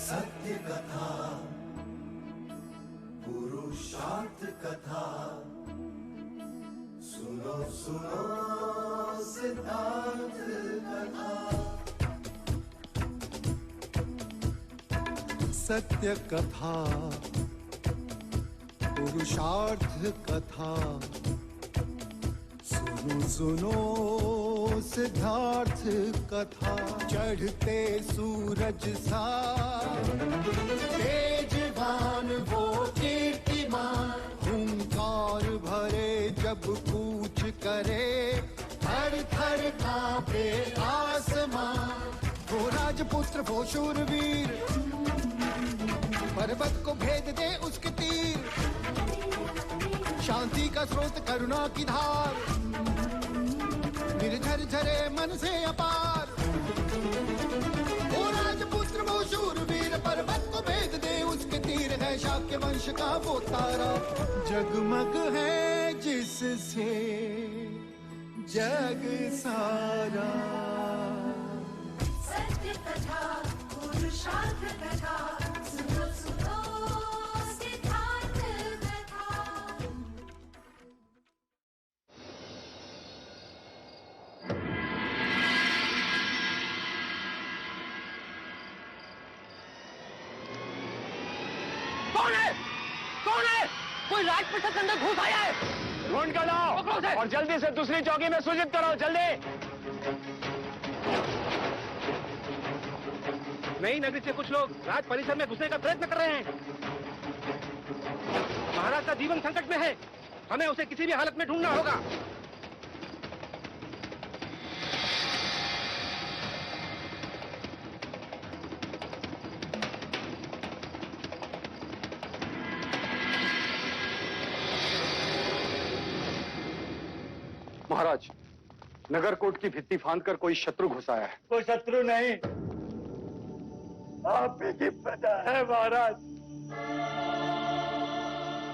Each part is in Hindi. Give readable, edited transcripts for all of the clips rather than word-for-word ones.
सत्य कथा, पुरुषार्थ कथा, सुनो सुनो सिद्धार्थ कथा। सत्य कथा, पुरुषार्थ कथा, सुनो सुनो सिद्धार्थ कथा। चढ़ते सूरज सा तेजवान वो कीर्तिमान, हुंकार भरे जब कूच करे, थर थर कांपे आसमान। वो राजपुत्र वो शूरवीर, पर्वत को भेद दे उसके तीर, शांति का स्रोत करुणा की धार, निर्झर झरे मन से अपार। वो राजपुत्र वो शूरवीर, पर्वत को भेद दे उसके तीर, है शाक्य वंश का वो तारा, जगमग है जिससे जग सारा। सत्य कथा, पुरुषार्थ कथा, सुनो सुनो सिद्धार्थ कथा। कौन है? कौन है? कोई राजप्रसाद के अंदर घुस आया है। ढूंढ कर लाओ और जल्दी से दूसरी चौकी में सूचित करो, जल्दी। नई नगरी से कुछ लोग राज परिसर में घुसने का प्रयत्न कर रहे हैं। महाराज का जीवन संकट में है, हमें उसे किसी भी हालत में ढूंढना होगा। महाराज, नगरकोट की भित्ति फांदकर कोई शत्रु घुस आया है। कोई शत्रु नहीं, आप ही की प्रजा है महाराज।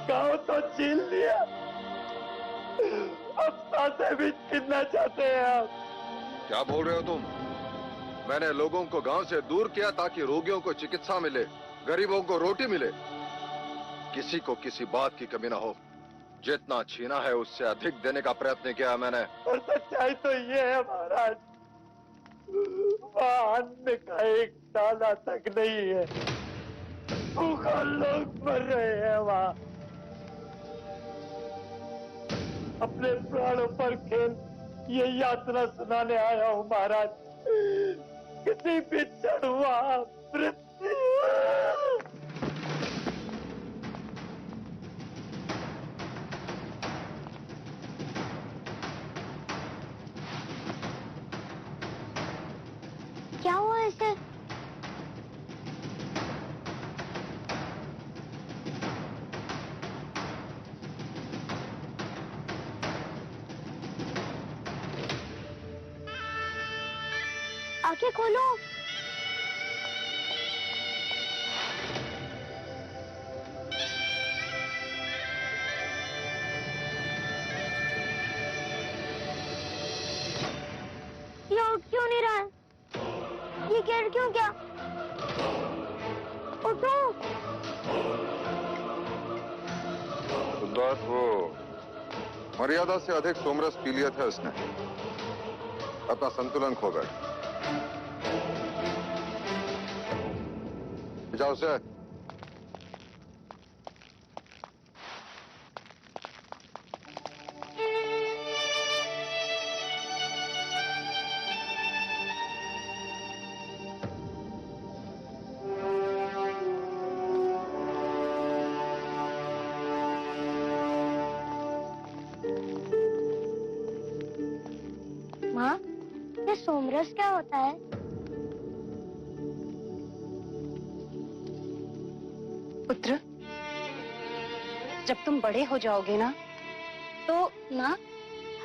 गांव तो छीन लिया, अब सांसें भी छीनना चाहते हैं आप। क्या बोल रहे हो तुम? मैंने लोगों को गांव से दूर किया ताकि रोगियों को चिकित्सा मिले, गरीबों को रोटी मिले। किसी को किसी बात की कमी ना हो। जितना छीना है उससे अधिक देने का प्रयत्न किया मैंने। और सच्चाई तो ये है महाराज, वहाँ अन्न का एक दाना तक नहीं है, भूखा लोग मर रहे हैं वहाँ। अपने प्राणों पर खेल ये यात्रा सुनाने आया हूँ महाराज। किसी भी चढ़ुआ मृत्यु। क्या हुआ इसे? आंखें खोलो। ये उठ क्यों नहीं रहा है? ये गिर क्यों गया? उठो। सिद्धार्थ, वो मर्यादा से अधिक सोमरस पी लिया था उसने, अपना संतुलन खो गया। जाओ से। माँ, ये सोमरस क्या होता है? पुत्र, जब तुम बड़े हो जाओगे ना तो। माँ,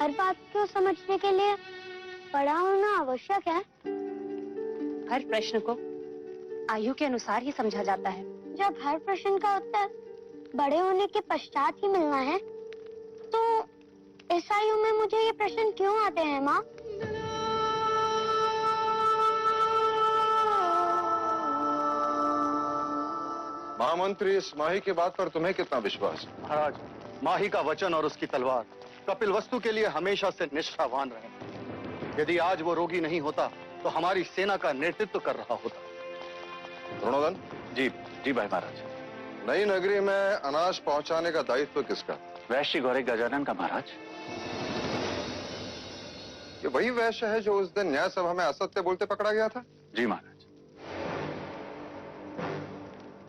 हर बात को समझने के लिए बड़ा होना आवश्यक है। हर प्रश्न को आयु के अनुसार ही समझा जाता है। जब हर प्रश्न का उत्तर बड़े होने के पश्चात ही मिलना है, तो इस आयु में मुझे ये प्रश्न क्यों आते हैं माँ? महामंत्री, इस माही की बात पर तुम्हें कितना विश्वास है? महाराज, माही का वचन और उसकी तलवार कपिल वस्तु के लिए हमेशा से निष्ठावान रहे। यदि आज वो रोगी नहीं होता तो हमारी सेना का नेतृत्व कर रहा होता। द्रोणोदन। जी जी भाई महाराज। नई नगरी में अनाज पहुंचाने का दायित्व किसका? वैश्य गौरी गजानन का महाराज। ये वही वैश्य है जो उस दिन न्याय सभा में असत्य बोलते पकड़ा गया था? जी महाराज।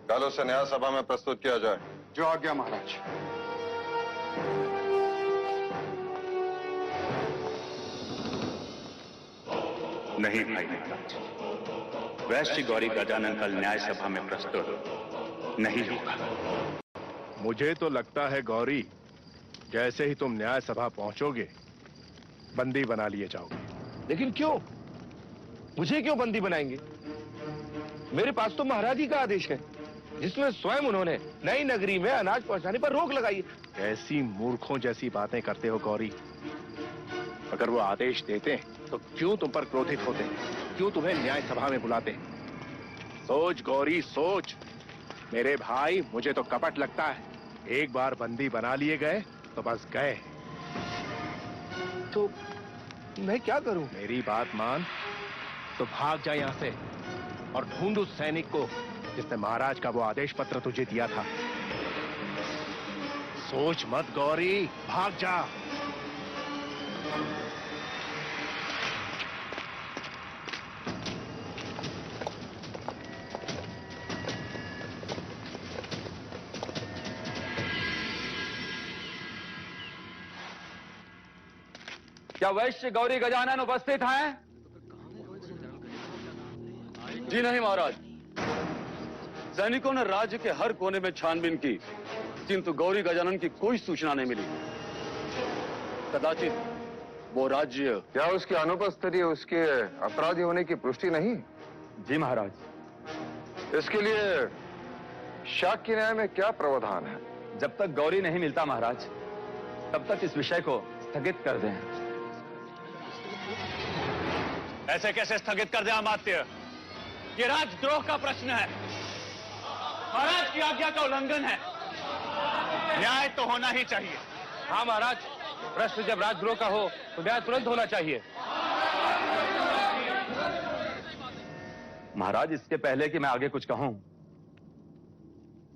कल उसे न्याय सभा में प्रस्तुत किया जाए। जो आज्ञा महाराज। नहीं भाई महाराज, वैश्य गौरी गजानन कल न्याय सभा में प्रस्तुत नहीं होगा। मुझे तो लगता है गौरी, जैसे ही तुम न्याय सभा पहुंचोगे बंदी बना लिए जाओगे। लेकिन क्यों? मुझे क्यों बंदी बनाएंगे? मेरे पास तो महाराज ही का आदेश है जिसमें स्वयं उन्होंने नई नगरी में अनाज पहुंचाने पर रोक लगाई है। ऐसी मूर्खों जैसी बातें करते हो गौरी। अगर वो आदेश देते तो क्यों तुम पर क्रोधित होते, क्यों तुम्हें न्याय सभा में बुलाते? सोच गौरी सोच। मेरे भाई, मुझे तो कपट लगता है। एक बार बंदी बना लिए गए तो बस गए। तो मैं क्या करूं? मेरी बात मान तो भाग जा यहां से और ढूंढ उस सैनिक को जिसने महाराज का वो आदेश पत्र तुझे दिया था। सोच मत गौरी, भाग जा। क्या वैश्य गौरी गजानन उपस्थित हैं? जी नहीं महाराज। सैनिकों ने राज्य के हर कोने में छानबीन की, किंतु गौरी गजानन की कोई सूचना नहीं मिली। कदाचित वो राज्य। क्या उसकी अनुपस्थिति उसके अपराधी होने की पुष्टि नहीं? जी महाराज। इसके लिए शाक्य न्याय में क्या प्रावधान है? जब तक गौरी नहीं मिलता महाराज, तब तक इस विषय को स्थगित कर दें। ऐसे कैसे स्थगित कर दे अमात्य? ये राजद्रोह का प्रश्न है, महाराज की आज्ञा का उल्लंघन है। न्याय तो होना ही चाहिए। हाँ महाराज, प्रश्न जब राजद्रोह का हो तो न्याय तुरंत होना चाहिए। महाराज, इसके पहले कि मैं आगे कुछ कहूं,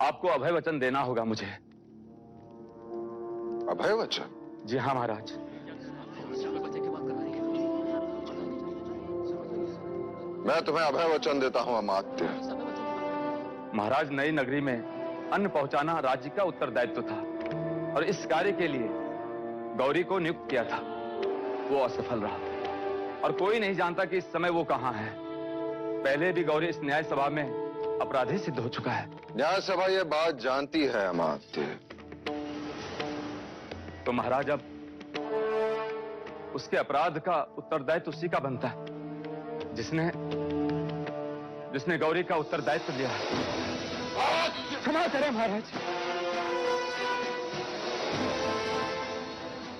आपको अभय वचन देना होगा मुझे। अभय वचन? जी हाँ महाराज। मैं तुम्हें अभय वचन देता हूं अमात्य। महाराज, नई नगरी में अन्न पहुंचाना राज्य का उत्तरदायित्व था और इस कार्य के लिए गौरी को नियुक्त किया था। वो असफल रहा और कोई नहीं जानता कि इस समय वो कहां है। पहले भी गौरी इस न्याय सभा में अपराधी सिद्ध हो चुका है। न्याय सभा ये बात जानती है अमात्य। तो महाराज, अब उसके अपराध का उत्तरदायित्व उसी का बनता है जिसने गौरी का उत्तरदायित्व लिया। क्षमा करें महाराज,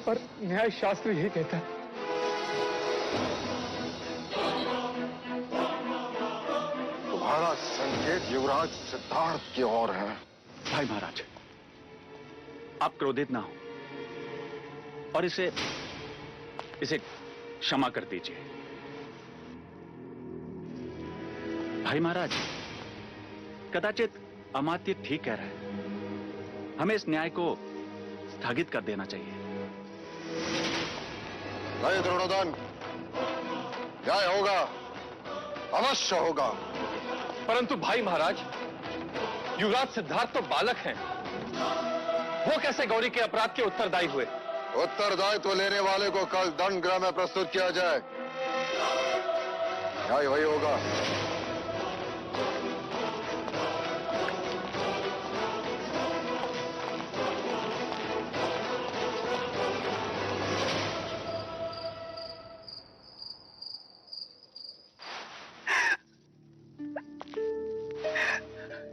पर न्याय शास्त्र यही कहता है। तुम्हारा संकेत युवराज सिद्धार्थ की ओर है। भाई महाराज, आप क्रोधित ना हो और इसे क्षमा कर दीजिए। भाई महाराज, कदाचित अमात्य ठीक कह रहा है। हमें इस न्याय को स्थगित कर देना चाहिए। नहीं द्रोणोदन, न्याय होगा, अवश्य होगा। परंतु भाई महाराज, युवराज सिद्धार्थ तो बालक हैं। वो कैसे गौरी के अपराध के उत्तरदायी हुए? उत्तरदायित्व लेने वाले को कल दंड गृह में प्रस्तुत किया जाए। न्याय वही होगा।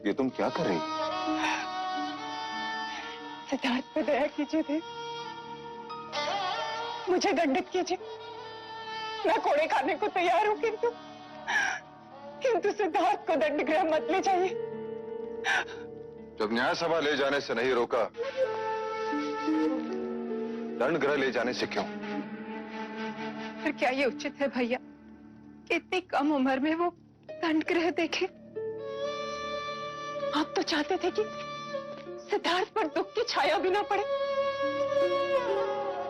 ये तुम क्या कर रही? सिद्धार्थ पे दया कीजिए देव, मुझे दंडित कीजिए। मैं कोड़े खाने को तैयार हूं, किंतु सिद्धार्थ को दंड गृह मत ले जाइए। जब न्याय सभा ले जाने से नहीं रोका, दंड गृह ले जाने से क्यों? फिर क्या ये उचित है भैया कि इतनी कम उम्र में वो दंड गृह देखे? आप तो चाहते थे कि सिद्धार्थ पर दुख की छाया भी ना पड़े।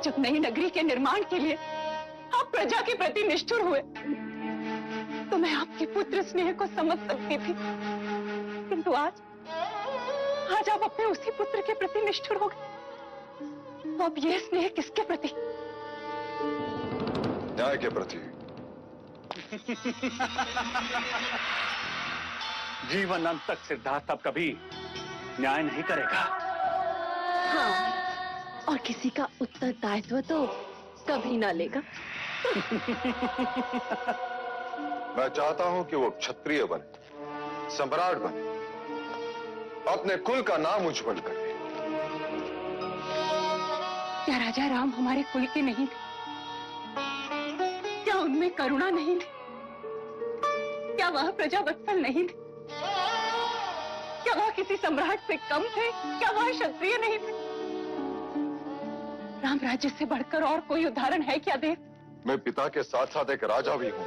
जब नई नगरी के निर्माण के लिए आप प्रजा के प्रति निष्ठुर हुए तो मैं आपके पुत्र स्नेह को समझ सकती थी, किंतु आज आप अपने उसी पुत्र के प्रति निष्ठुर हो गए। अब ये स्नेह किसके प्रति? न्याय के प्रति। जीवन अंत तक सिद्धार्थ अब कभी न्याय नहीं करेगा। हाँ, और किसी का उत्तरदायित्व तो कभी ना लेगा। मैं चाहता हूं कि वो क्षत्रिय बने, सम्राट बने, अपने कुल का नाम उज्जवल करे। क्या राजा राम हमारे कुल के नहीं थे? क्या उनमें करुणा नहीं थी? क्या वह प्रजावत्सल नहीं थे? क्या वह किसी सम्राट से कम थे? क्या वह क्षत्रिय नहीं थे? राम राज्य से बढ़कर और कोई उदाहरण है क्या देव? मैं पिता के साथ साथ एक राजा भी हूं।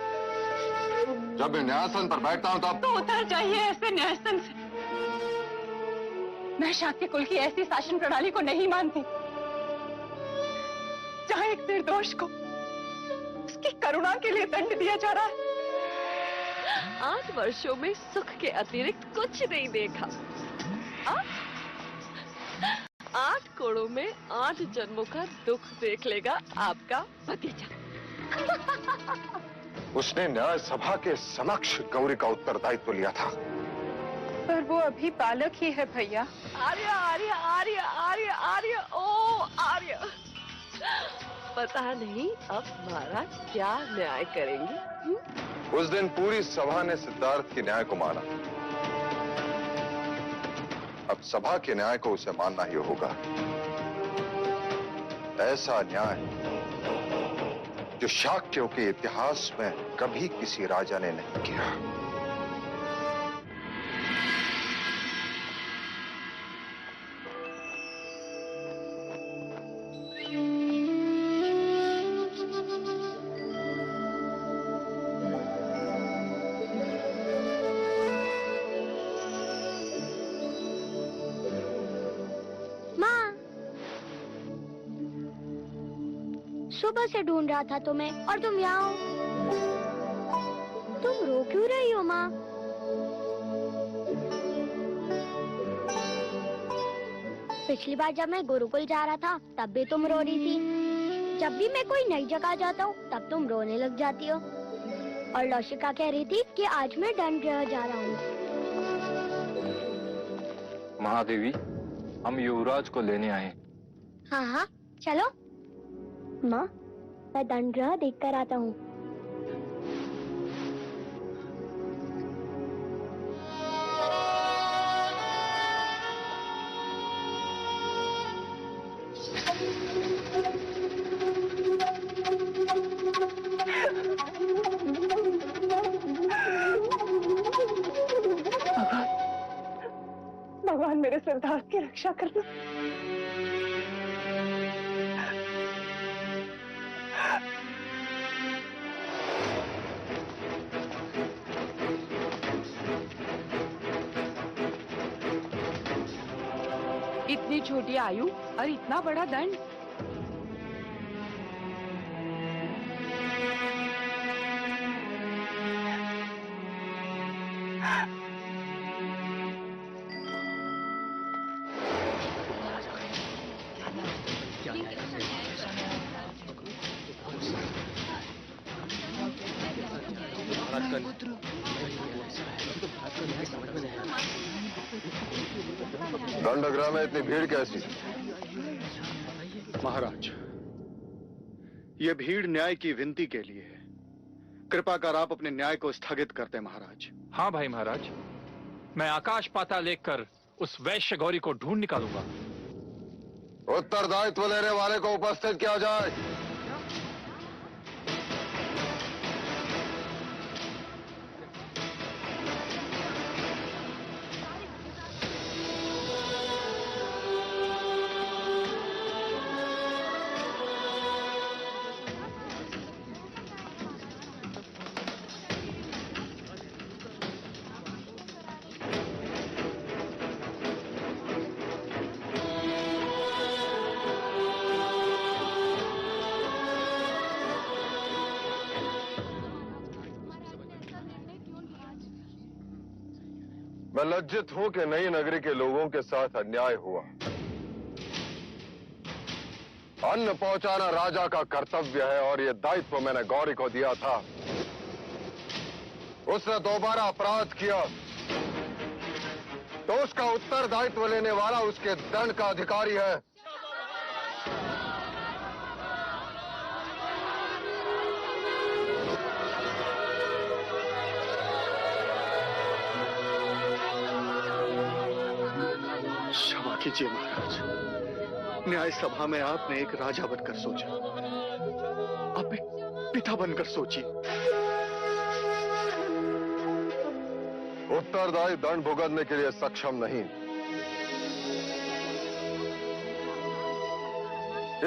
जब मैं न्यायासन पर बैठता हूं तब तो उतर जाइए ऐसे न्यायासन से। मैं शाक्य कुल की ऐसी शासन प्रणाली को नहीं मानती जहां एक निर्दोष को उसकी करुणा के लिए दंड दिया जा रहा है। 8 वर्षों में सुख के अतिरिक्त कुछ नहीं देखा। 8 कोड़ों में 8 जन्मों का दुख देख लेगा आपका भतीजा। उसने न्याय सभा के समक्ष गौरी का उत्तरदायित्व लिया था। पर वो अभी बालक ही है भैया। आर्य आर्य आर्य आर्य आर्य ओ आर्य। पता नहीं अब महाराज क्या न्याय करेंगे। उस दिन पूरी सभा ने सिद्धार्थ के न्याय को माना। अब सभा के न्याय को उसे मानना ही होगा। ऐसा न्याय जो शाक्यों के इतिहास में कभी किसी राजा ने नहीं किया। सुबह से ढूंढ रहा था तुम्हें और तुम यहाँ हो। तुम रो क्यों रही हो माँ? पिछली बार जब मैं गुरुकुल जा रहा था तब भी तुम रो रही थी। जब भी मैं कोई नई जगह जाता हूँ तब तुम रोने लग जाती हो। और लौशिका कह रही थी कि आज मैं दंड गृह जा रहा हूँ। महादेवी, हम युवराज को लेने आए। हाँ हाँ चलो। माँ, मैं दंड गृह देख कर आता हूँ। भगवान मेरे सिद्धार्थ की रक्षा करना। इतनी छोटी आयु और इतना बड़ा दंड। दंडगृह में इतनी भीड़ कैसी? महाराज, ये भीड़ न्याय की विनती के लिए है। कृपा कर आप अपने न्याय को स्थगित करते महाराज। हाँ भाई महाराज, मैं आकाश पाताल लेकर उस वैश्य गौरी को ढूंढ निकालूंगा। उत्तरदायित्व लेने वाले को उपस्थित किया जाए। मैं लज्जित हूं कि नई नगरी के लोगों के साथ अन्याय हुआ। अन्न पहुंचाना राजा का कर्तव्य है और यह दायित्व मैंने गौरी को दिया था। उसने दोबारा अपराध किया तो उसका उत्तरदायित्व लेने वाला उसके दंड का अधिकारी है। क्षमा कीजिए महाराज, न्याय सभा में आपने एक राजा बनकर सोचा, आप एक पिता बनकर सोचिए। उत्तरदायी दंड भुगतने के लिए सक्षम नहीं,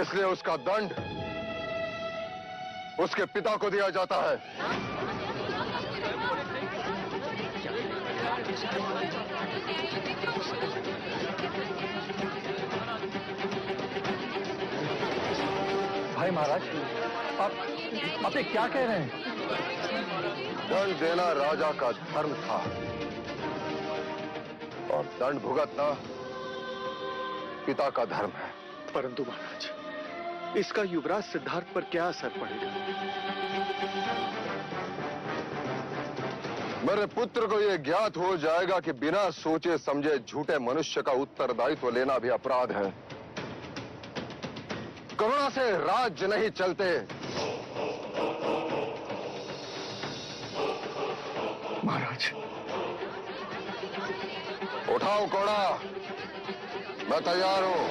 इसलिए उसका दंड उसके पिता को दिया जाता है। भाई महाराज, आप ये क्या कह रहे हैं? दंड देना राजा का धर्म था और दंड भुगतना पिता का धर्म है। परंतु महाराज, इसका युवराज सिद्धार्थ पर क्या असर पड़ेगा? मेरे पुत्र को यह ज्ञात हो जाएगा कि बिना सोचे समझे झूठे मनुष्य का उत्तरदायित्व लेना भी अपराध है। करुणा से राज्य नहीं चलते। महाराज, उठाओ कोड़ा, मैं तैयार हूं।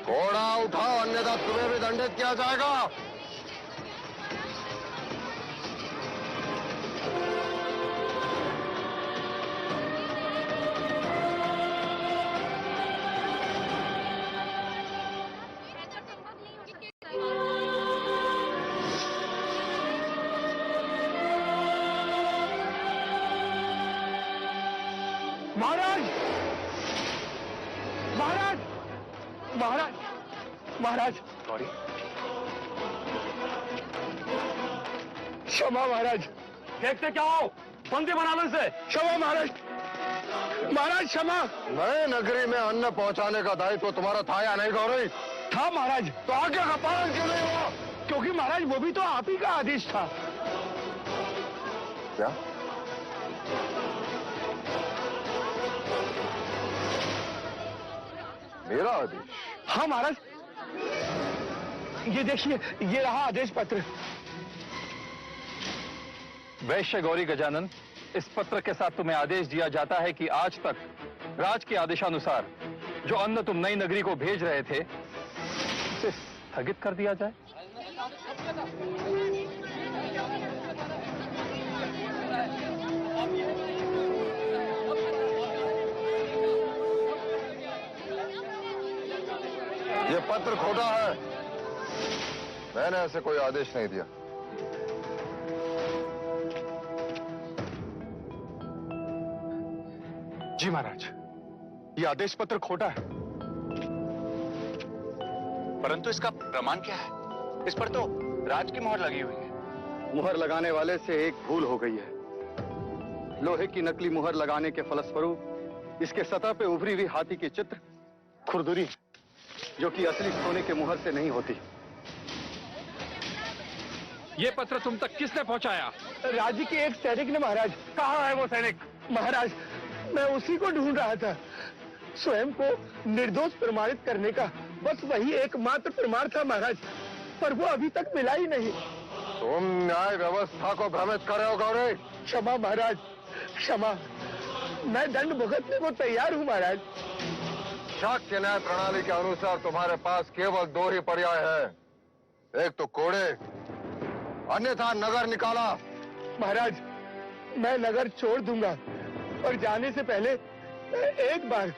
कोड़ा उठाओ, अन्यथा तुम्हें भी दंडित किया जाएगा। महाराज, महाराज, महाराज, महाराज, गौरी, क्षमा महाराज। देखते क्या हो, बंदी बना लो इसे। क्षमा महाराज, महाराज क्षमा। नए नगरी में अन्न पहुंचाने का दायित्व तुम्हारा था या नहीं गौरी? था महाराज। तो आज्ञा का पालन क्यों नहीं हुआ? क्योंकि महाराज वो भी तो आप ही का आदेश था। क्या? मेरा आदेश? हाँ महाराज, ये देखिए, ये रहा आदेश पत्र। वैश्य गौरी गजानन, इस पत्र के साथ तुम्हें आदेश दिया जाता है कि आज तक राज के आदेशानुसार जो अन्न तुम नई नगरी को भेज रहे थे उसे स्थगित कर दिया जाए। ये पत्र खोटा है, मैंने ऐसे कोई आदेश नहीं दिया। जी महाराज, ये आदेश पत्र खोटा है। परंतु इसका प्रमाण क्या है? इस पर तो राज की मोहर लगी हुई है। मुहर लगाने वाले से एक भूल हो गई है। लोहे की नकली मुहर लगाने के फलस्वरूप इसके सतह पे उभरी हुई हाथी की चित्र खुरदुरी, जो कि असली सोने के मुहर से नहीं होती। ये पत्र तुम तक किसने पहुंचाया? राज्य के एक सैनिक ने महाराज। कहाँ है वो सैनिक? महाराज, मैं उसी को ढूंढ रहा था। स्वयं को निर्दोष प्रमाणित करने का बस वही एकमात्र प्रमाण था महाराज, पर वो अभी तक मिला ही नहीं। तुम न्याय व्यवस्था को भ्रमित कर रहे हो गौरी। क्षमा महाराज, क्षमा। मैं दंड भुगतने को तैयार हूँ महाराज। शाक्य न्याय प्रणाली के अनुसार तुम्हारे पास केवल दो ही पर्याय है, एक तो कोड़े, अन्यथा नगर निकाला। महाराज, मैं नगर छोड़ दूंगा और जाने से पहले मैं एक बार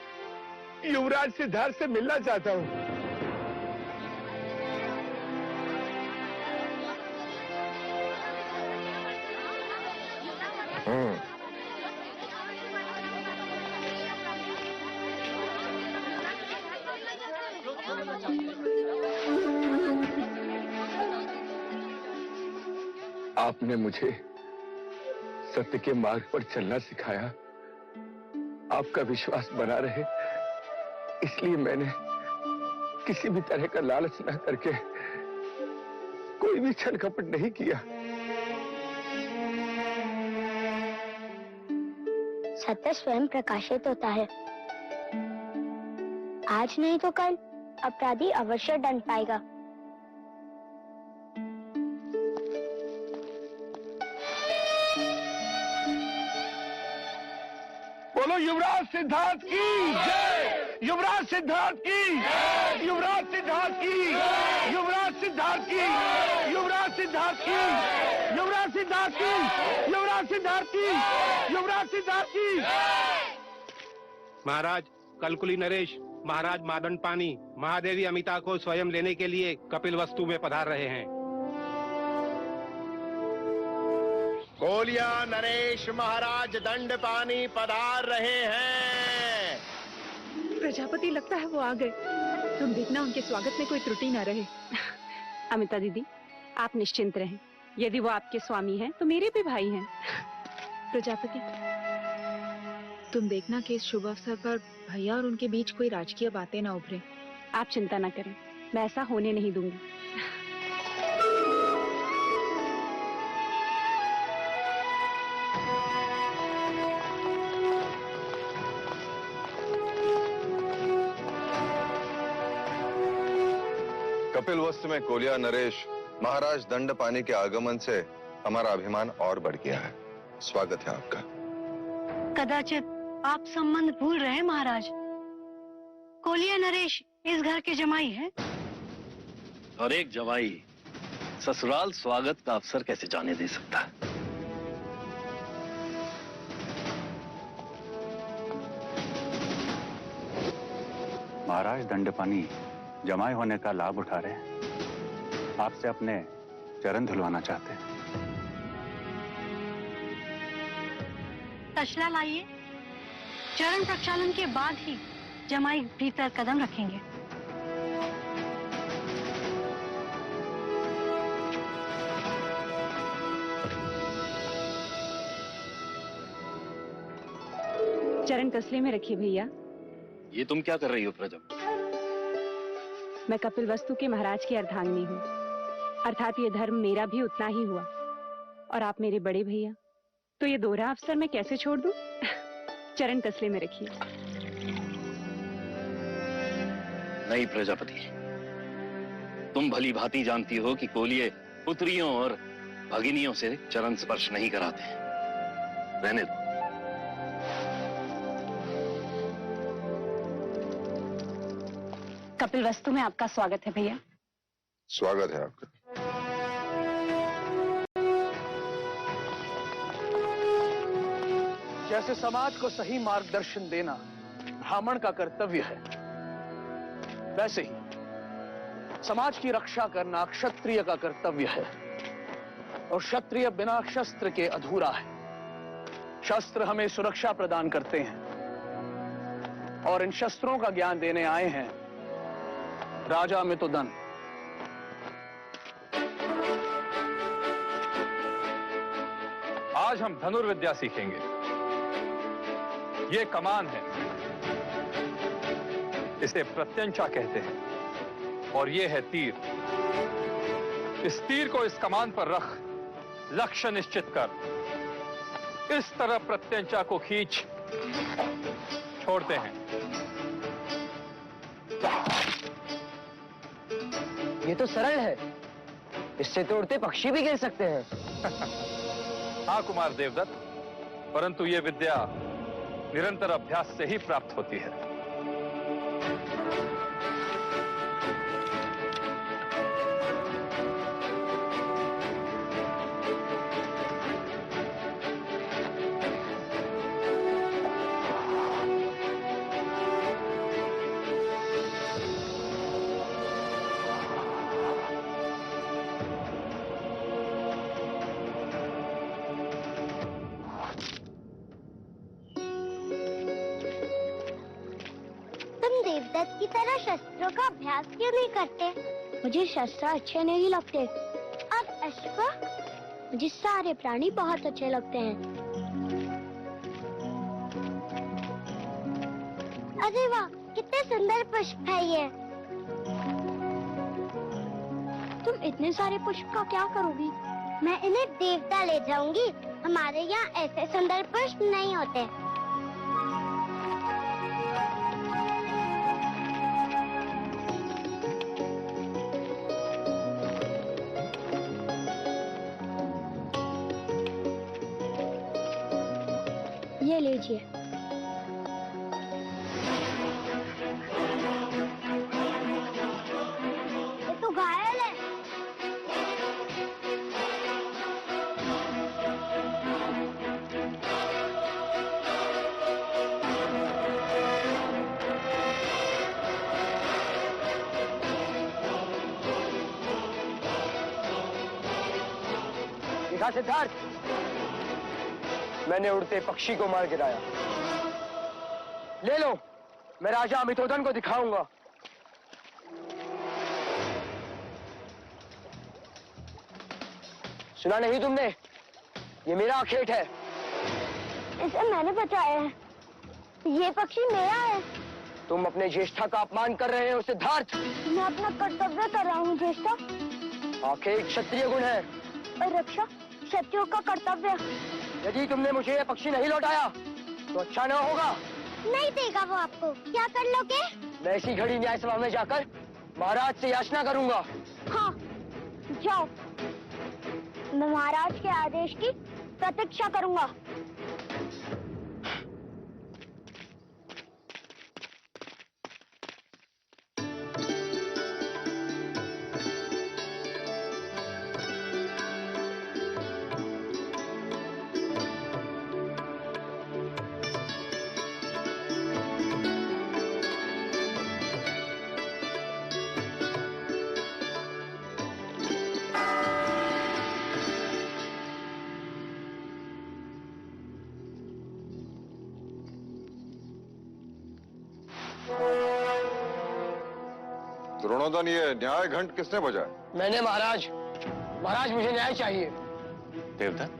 युवराज सिद्धार्थ से मिलना चाहता हूँ। आपने मुझे सत्य के मार्ग पर चलना सिखाया। आपका विश्वास बना रहे, इसलिए मैंने किसी भी तरह का लालच न करके कोई भी छल कपट नहीं किया। सत्य स्वयं प्रकाशित होता है। आज नहीं तो कल अपराधी अवश्य दंड पाएगा। बोलो युवराज सिद्धार्थ की जय, युवराज सिद्धार्थ की जय, युवराज सिद्धार्थ की, युवराज सिद्धार्थ की, युवराज सिद्धार्थ की, युवराज सिद्धार्थ की, युवराज सिद्धार्थ की, युवराज सिद्धार्थ की। महाराज कलकुली नरेश, महाराज मादन पानी, महादेवी अमिता को स्वयं लेने के लिए कपिल वस्तु में पधार रहे हैं। कोलिया नरेश महाराज दंड पानी पधार रहे हैं। प्रजापति, लगता है वो आ गए। तुम देखना उनके स्वागत में कोई त्रुटि न रहे। अमिता दीदी, आप निश्चिंत रहें। यदि वो आपके स्वामी हैं, तो मेरे भी भाई हैं। प्रजापति, तुम देखना कि इस शुभ अवसर पर भैया और उनके बीच कोई राजकीय बातें न उभरे। आप चिंता न करें, मैं ऐसा होने नहीं दूंगी। कपिल वस्तु में कोलिया नरेश महाराज दंड पानी के आगमन से हमारा अभिमान और बढ़ गया है। स्वागत है आपका। कदाचित आप संबंध भूल रहे हैं महाराज। कोलिया नरेश इस घर के जमाई हैं। और एक जमाई ससुराल स्वागत का अवसर कैसे जाने दे सकता है? महाराज दंडपानी जमाई होने का लाभ उठा रहे हैं। आपसे अपने चरण धुलवाना चाहते हैं। तशला लाइए। चरण प्रक्षालन के बाद ही जमाई भीतर कदम रखेंगे। चरण तसले में रखिए भैया। ये तुम क्या कर रही हो प्रजा? मैं कपिल वस्तु के महाराज की अर्धांगिनी हूँ, अर्थात ये धर्म मेरा भी उतना ही हुआ। और आप मेरे बड़े भैया, तो ये दोहरा अवसर मैं कैसे छोड़ दूं? चरण तसले में रखिए। नहीं प्रजापति, तुम भली भांति जानती हो कि कोलिये पुत्रियों और भगिनियों से चरण स्पर्श नहीं कराते। रहने दो। कपिल वस्तु में आपका स्वागत है भैया। स्वागत है आपका। जैसे समाज को सही मार्गदर्शन देना ब्राह्मण का कर्तव्य है, वैसे ही समाज की रक्षा करना क्षत्रिय का कर्तव्य है। और क्षत्रिय बिना शस्त्र के अधूरा है। शस्त्र हमें सुरक्षा प्रदान करते हैं और इन शस्त्रों का ज्ञान देने आए हैं राजा मितुदन। आज हम धनुर्विद्या सीखेंगे। ये कमान है, इसे प्रत्यंचा कहते हैं। और ये है तीर। इस तीर को इस कमान पर रख लक्ष्य निश्चित कर इस तरह प्रत्यंचा को खींच छोड़ते हैं। ये तो सरल है, इससे तो उड़ते पक्षी भी गिर सकते हैं। हाँ कुमार देवदत्त, परंतु ये विद्या निरंतर अभ्यास से ही प्राप्त होती है। देवदत्त की तरह शस्त्रों का अभ्यास क्यों नहीं करते? मुझे शस्त्र अच्छे नहीं लगते। अब अश्व मुझे सारे प्राणी बहुत अच्छे लगते हैं। अरे वाह, कितने सुंदर पुष्प है ये। तुम इतने सारे पुष्प का क्या करोगी? मैं इन्हें देवता ले जाऊंगी। हमारे यहाँ ऐसे सुंदर पुष्प नहीं होते। ये लीजिए। ये तो घायल है। देखा सिद्धार्थ, मैंने उड़ते पक्षी को मार गिराया। ले लो, मैं राजा अमितोदन को दिखाऊंगा। सुना नहीं तुमने? ये मेरा आखेट है। इसे मैंने बचाया है। ये पक्षी मेरा है। तुम अपने ज्येष्ठा का अपमान कर रहे हो सिद्धार्थ। मैं अपना कर्तव्य कर रहा हूँ ज्येष्ठा। आखेट क्षत्रिय गुण है और रक्षा क्षत्रियों का कर्तव्य। यदि तुमने मुझे ये पक्षी नहीं लौटाया तो अच्छा न होगा। नहीं देगा वो आपको। क्या कर लोगे? मैं इसी घड़ी न्याय सभा में जाकर महाराज से याचना करूंगा। हाँ, जाओ। मैं महाराज के आदेश की प्रतीक्षा करूंगा। द्रोणोदन, ये न्याय घंट किसने बजाया? मैंने महाराज। महाराज, मुझे न्याय चाहिए। देवदत्त,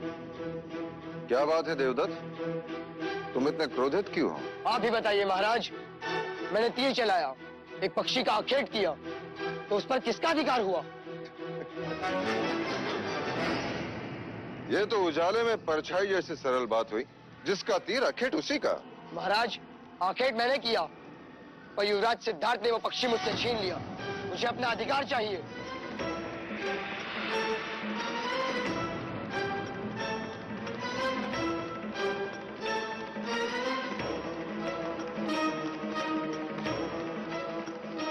क्या बात है देवदत्त, तुम इतने क्रोधित क्यों हो? आप ही बताइए महाराज। मैंने तीर चलाया, एक पक्षी का आखेट किया, तो उस पर किसका अधिकार हुआ? ये तो उजाले में परछाई जैसी सरल बात हुई। जिसका तीर आखेट उसी का। महाराज, आखेट मैंने किया, पर युवराज सिद्धार्थ ने वो पक्षी मुझसे छीन लिया। मुझे अपना अधिकार चाहिए।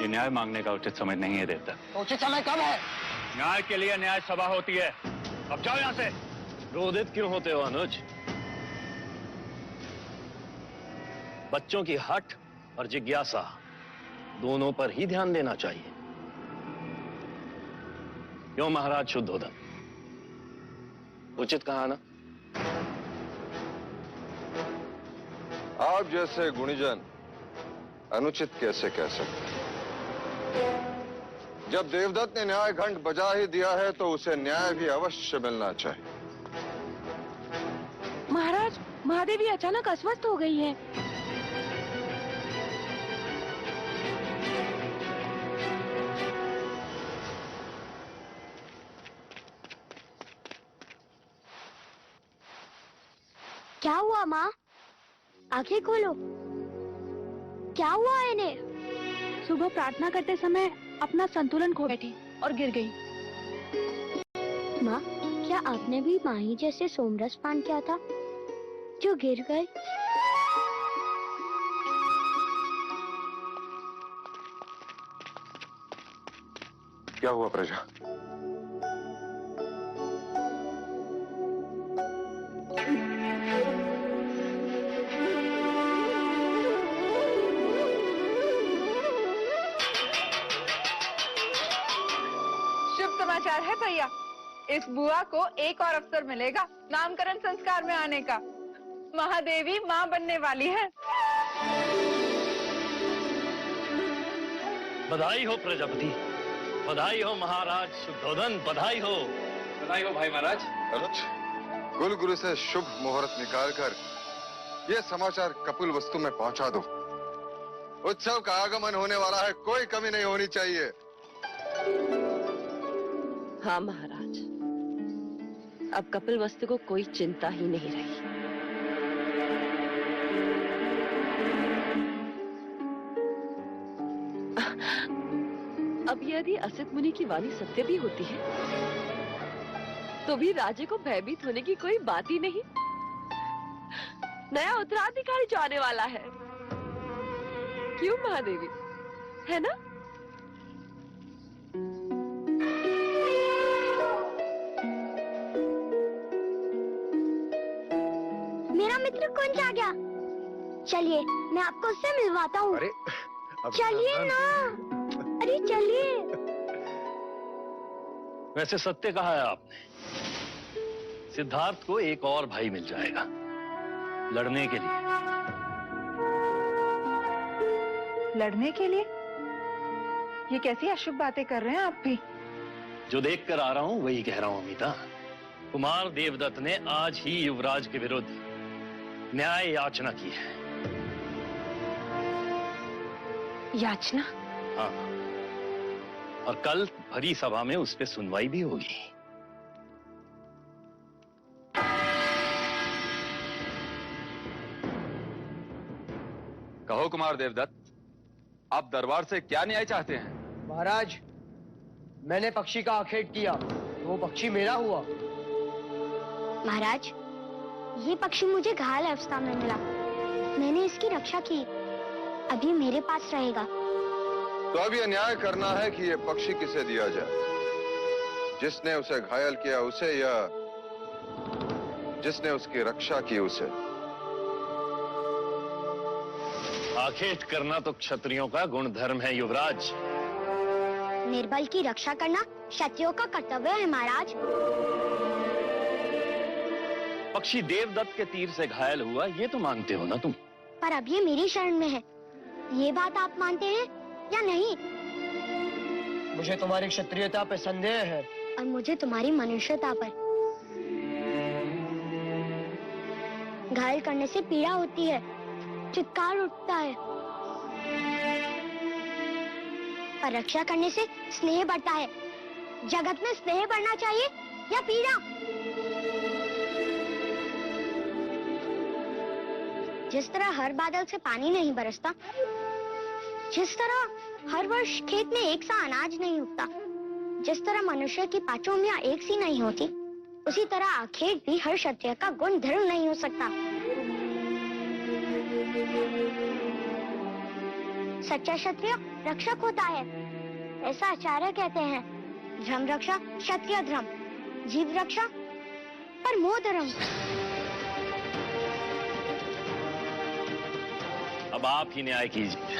ये न्याय मांगने का उचित समय नहीं है देवता। उचित समय कब है? न्याय के लिए न्याय सभा होती है। अब जाओ यहाँ से। क्रोधित क्यों होते हो अनुज? बच्चों की हठ और जिज्ञासा दोनों पर ही ध्यान देना चाहिए। क्यों महाराज शुद्धोदन, उचित कहा ना? आप जैसे गुणीजन अनुचित कैसे कह सकते? जब देवदत्त ने न्याय घंट बजा ही दिया है तो उसे न्याय भी अवश्य मिलना चाहिए। महाराज, महादेवी अचानक अस्वस्थ हो गई है। क्या हुआ माँ? आंखें खोलो। क्या हुआ इन्हें? सुबह प्रार्थना करते समय अपना संतुलन खो बैठी और गिर गई। माँ, क्या आपने भी माही जैसे सोमरस पान किया था जो गिर गए? क्या हुआ प्रजा? समाचार है भैया, इस बुआ को एक और अवसर मिलेगा नामकरण संस्कार में आने का। महादेवी माँ बनने वाली है। बधाई हो प्रजापति, बधाई हो महाराज शुद्धोदन, बधाई हो। बधाई हो भाई महाराज। अनुज, कुल गुरु से शुभ मुहूर्त निकालकर ये समाचार कपिल वस्तु में पहुंचा दो। उत्सव का आगमन होने वाला है, कोई कमी नहीं होनी चाहिए। हाँ महाराज, अब कपिल वस्तु को कोई चिंता ही नहीं रही। अब यदि असित मुनि की वाणी सत्य भी होती है तो भी राजे को भयभीत होने की कोई बात ही नहीं। नया उत्तराधिकारी जो आने वाला है, क्यों महादेवी, है ना? मेरा मित्र कौन जा गया? चलिए मैं आपको उससे मिलवाता हूँ। अरे चलिए ना, अरे चलिए। वैसे सत्य कहा है आपने, सिद्धार्थ को एक और भाई मिल जाएगा लड़ने के लिए। लड़ने के लिए? ये कैसी अशुभ बातें कर रहे हैं आप भी? जो देख कर आ रहा हूं वही कह रहा हूं अमिता। कुमार देवदत्त ने आज ही युवराज के विरुद्ध न्याय याचना की है। याचना? हाँ, और कल भरी सभा में उस पर सुनवाई भी होगी। कहो कुमार देवदत्त, आप दरबार से क्या न्याय चाहते हैं? महाराज, मैंने पक्षी का आखेट किया, वो पक्षी मेरा हुआ। महाराज, ये पक्षी मुझे घायल अवस्था में मिला, मैंने इसकी रक्षा की, अब ये मेरे पास रहेगा। तो अब यह न्याय करना है कि ये पक्षी किसे दिया जाए, जिसने उसे घायल किया उसे या जिसने उसकी रक्षा की उसे। आखेट करना तो क्षत्रियों का गुण धर्म है युवराज। निर्बल की रक्षा करना क्षत्रियों का कर्तव्य है महाराज। पक्षी देवदत्त के तीर से घायल हुआ, ये तो मानते हो ना तुम? पर अब ये मेरी शरण में है, ये बात आप मानते हैं या नहीं? मुझे तुम्हारी क्षत्रियता पर संदेह है। और मुझे तुम्हारी मनुष्यता पर। घायल करने से पीड़ा होती है, चित्कार उठता है, पर रक्षा करने से स्नेह बढ़ता है। जगत में स्नेह बढ़ना चाहिए या पीड़ा? जिस तरह हर बादल से पानी नहीं बरसता, जिस तरह हर वर्ष खेत में एक सा अनाज नहीं उगता, जिस तरह मनुष्य की पांचों उंगलियां एक सी नहीं होती, उसी तरह आखेट भी हर क्षत्रिय का गुण धर्म नहीं हो सकता। सच्चा क्षत्रिय रक्षक होता है, ऐसा आचार्य कहते हैं। धर्म रक्षा क्षत्रिय धर्म, जीव रक्षा परमो धर्म। अब आप ही न्याय कीजिए।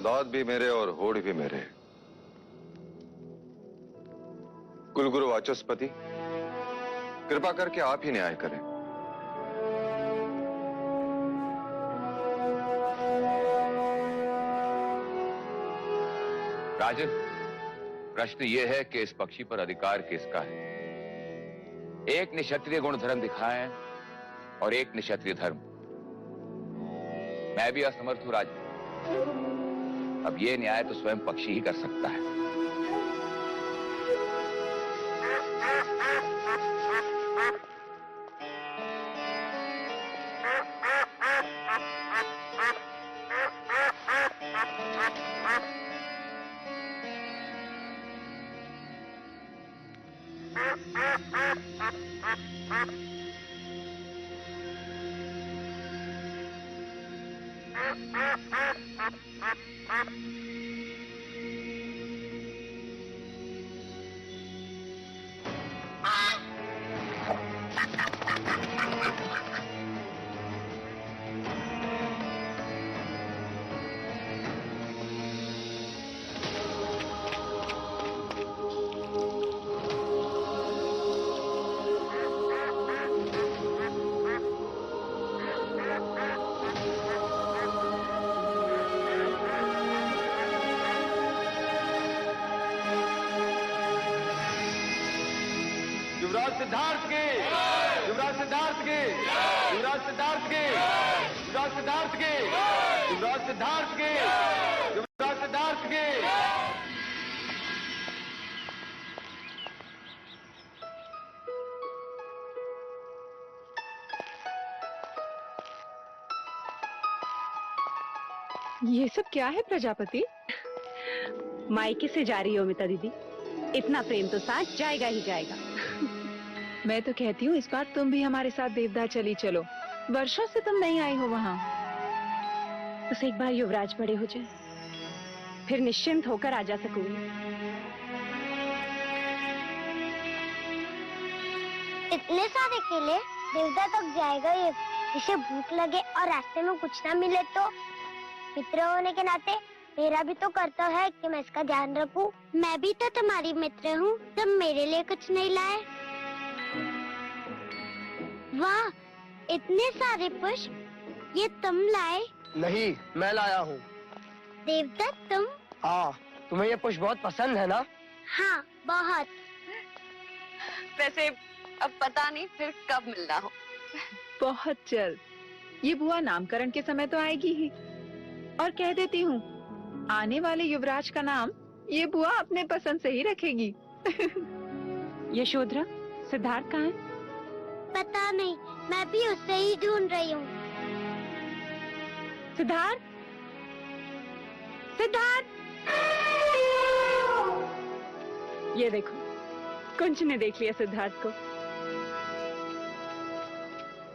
दाद भी मेरे और होड़ भी मेरे। कुलगुरु वाचस्पति, कृपा करके आप ही न्याय करें। राजन, प्रश्न यह है कि इस पक्षी पर अधिकार किसका है? एक ने क्षत्रिय गुण धर्म दिखाए और एक ने क्षत्रिय धर्म। मैं भी असमर्थ हूं राजन। अब ये न्याय तो स्वयं पक्षी ही कर सकता है। सिद्धार्थ की, युवराज सिद्धार्थ की, युवराज सिद्धार्थ की, युवराज सिद्धार्थ की, युवराज सिद्धार्थ की, युवराज सिद्धार्थ की। ये सब क्या है प्रजापति? मायके से जा रही हो अमिता दीदी, इतना प्रेम तो साथ जाएगा ही जाएगा। मैं तो कहती हूँ इस बार तुम भी हमारे साथ देवदार चली चलो। वर्षों से तुम नहीं आई हो वहाँ। बस एक बार युवराज बड़े हो जाए, फिर निश्चिंत होकर आ जा सकूंगी। इतने सारे केले देवदार तक जाएगा ये? इसे भूख लगे और रास्ते में कुछ ना मिले तो? मित्र होने के नाते मेरा भी तो कर्तव्य है कि मैं इसका ध्यान रखूं। मैं भी तो तुम्हारी मित्र हूँ, तुम मेरे लिए कुछ नहीं लाए। वाह, इतने सारे पुष्प ये तुम लाए? नहीं, मैं लाया हूँ। देवदत्त तुम? हाँ, तुम्हें ये पुष्प बहुत पसंद है ना? हाँ, बहुत। वैसे अब पता नहीं फिर कब मिलना हो। बहुत जल्द। ये बुआ नामकरण के समय तो आएगी ही। और कह देती हूँ, आने वाले युवराज का नाम ये बुआ अपने पसंद से ही रखेगी। यशोधरा, सिद्धार्थ कहाँ है? पता नहीं, मैं भी उससे ही ढूंढ रही हूँ। सिद्धार्थ, सिद्धार्थ! ये देखो, कुंज ने देख लिया सिद्धार्थ को।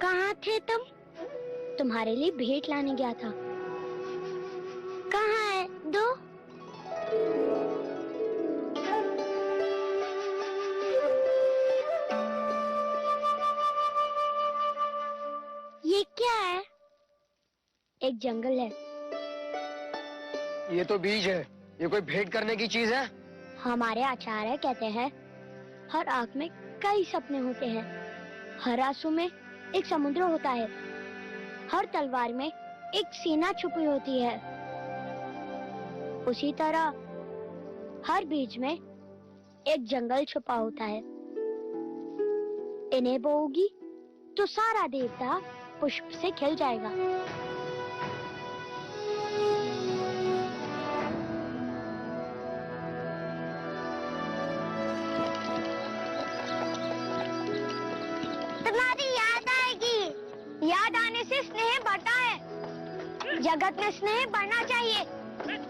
कहाँ थे तुम? तुम्हारे लिए भेंट लाने गया था। कहाँ है? दो। ये क्या है? एक जंगल है। ये तो बीज है। ये कोई भेंट करने की चीज है? हमारे आचार्य कहते हैं हर आंख में कई सपने होते हैं। हर आंसू में एक समुद्र होता है। हर तलवार में एक सीना छुपी होती है। उसी तरह हर बीज में एक जंगल छुपा होता है। इन्हें बोओगी तो सारा देवता पुष्प से खिल जाएगा। तुम्हारी याद आएगी। याद आने से स्नेह बढ़ता है। जगत में स्नेह बढ़ना चाहिए,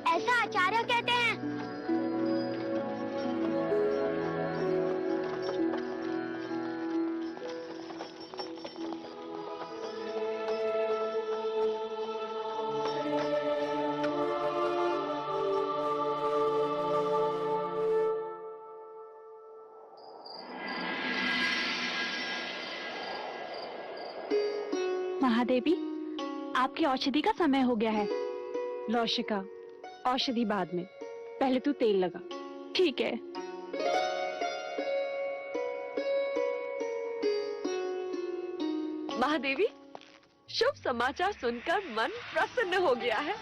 ऐसा आचार्य कहते हैं। महादेवी, आपकी औषधि का समय हो गया है। लौशिका, औषधि बाद में, पहले तू तेल लगा। ठीक है। महादेवी, शुभ समाचार सुनकर मन प्रसन्न हो गया है।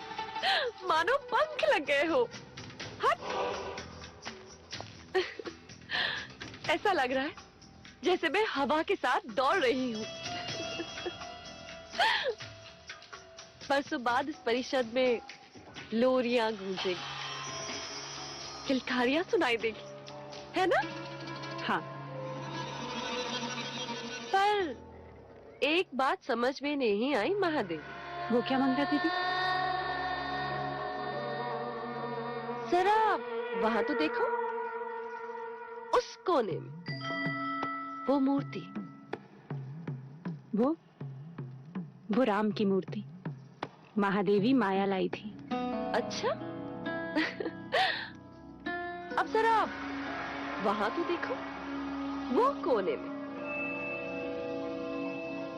मानो पंख लग गए हो। हट। ऐसा लग रहा है जैसे मैं हवा के साथ दौड़ रही हूँ। परसों बाद इस परिषद में लोरियां गूंजेगी, किलकारियां सुनाई देगी, है ना? हाँ। पर एक बात समझ में नहीं आई महादेवी। वो क्या मंगला दीदी? जरा वहां तो देखो, उस कोने में वो मूर्ति। वो राम की मूर्ति महादेवी माया लाई थी। अच्छा। अब जरा वहां तो देखो, वो कोने में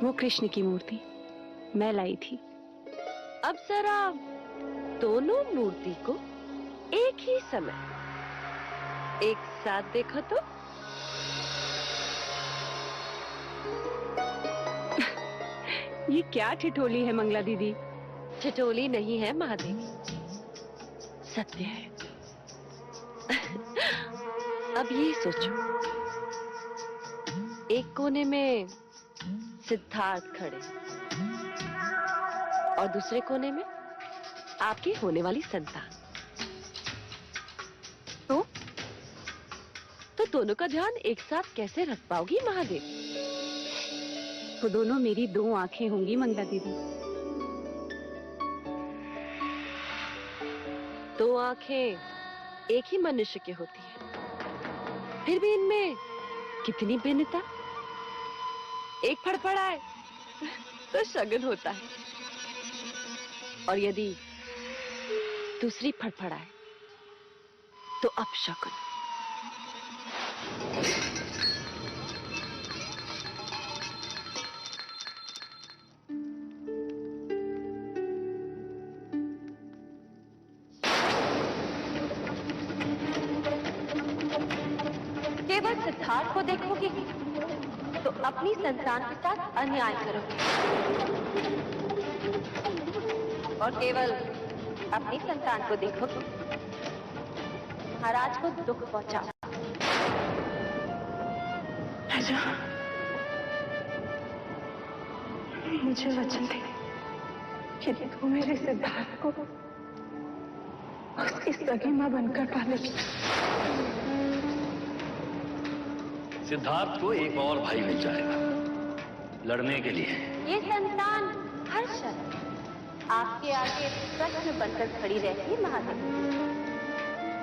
वो कृष्ण की मूर्ति मैं लाई थी। अब जरा दोनों मूर्ति को एक ही समय एक साथ देखो तो। ये क्या ठिठोली है मंगला दीदी? ठिठोली नहीं है महादेवी, सत्य है। अब ये सोचो, एक कोने में सिद्धार्थ खड़े और दूसरे कोने में आपकी होने वाली संतान। तो दोनों का ध्यान एक साथ कैसे रख पाओगी महादेव? तो दोनों मेरी 2 आंखें होंगी मंगला दीदी। 2 आंखें एक ही मनुष्य की होती है, फिर भी इनमें कितनी भिन्नता। एक फड़फड़ाए तो शगुन होता है, और यदि दूसरी फड़फड़ाए तो अपशकुन। केवल सिद्धार्थ को देखोगी तो अपनी संतान के साथ अन्याय करोगी, और केवल अपनी संतान को देखोगी महाराज को दुख पहुंचाओ। राजा, मुझे वचन दे कि तू मेरे सिद्धार्थ को उसकी सगी मां बनकर पालेगी। सिद्धार्थ को एक और भाई मिल जाएगा लड़ने के लिए। ये संतान हर शर्त आपके आगे प्रश्न बनकर खड़ी रहती महादेव।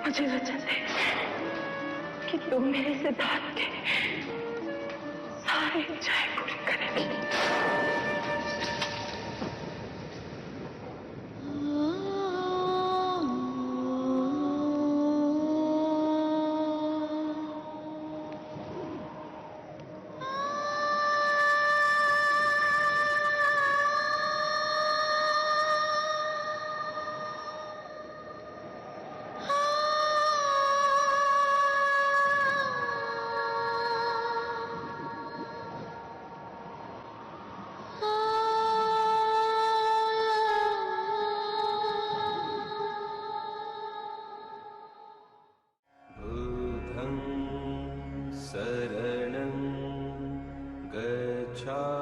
मुझे वचन दे कि तू मेरे सिद्धार्थ के सारे इच्छाएं पूरी करेगी। शरणं गच्छामि।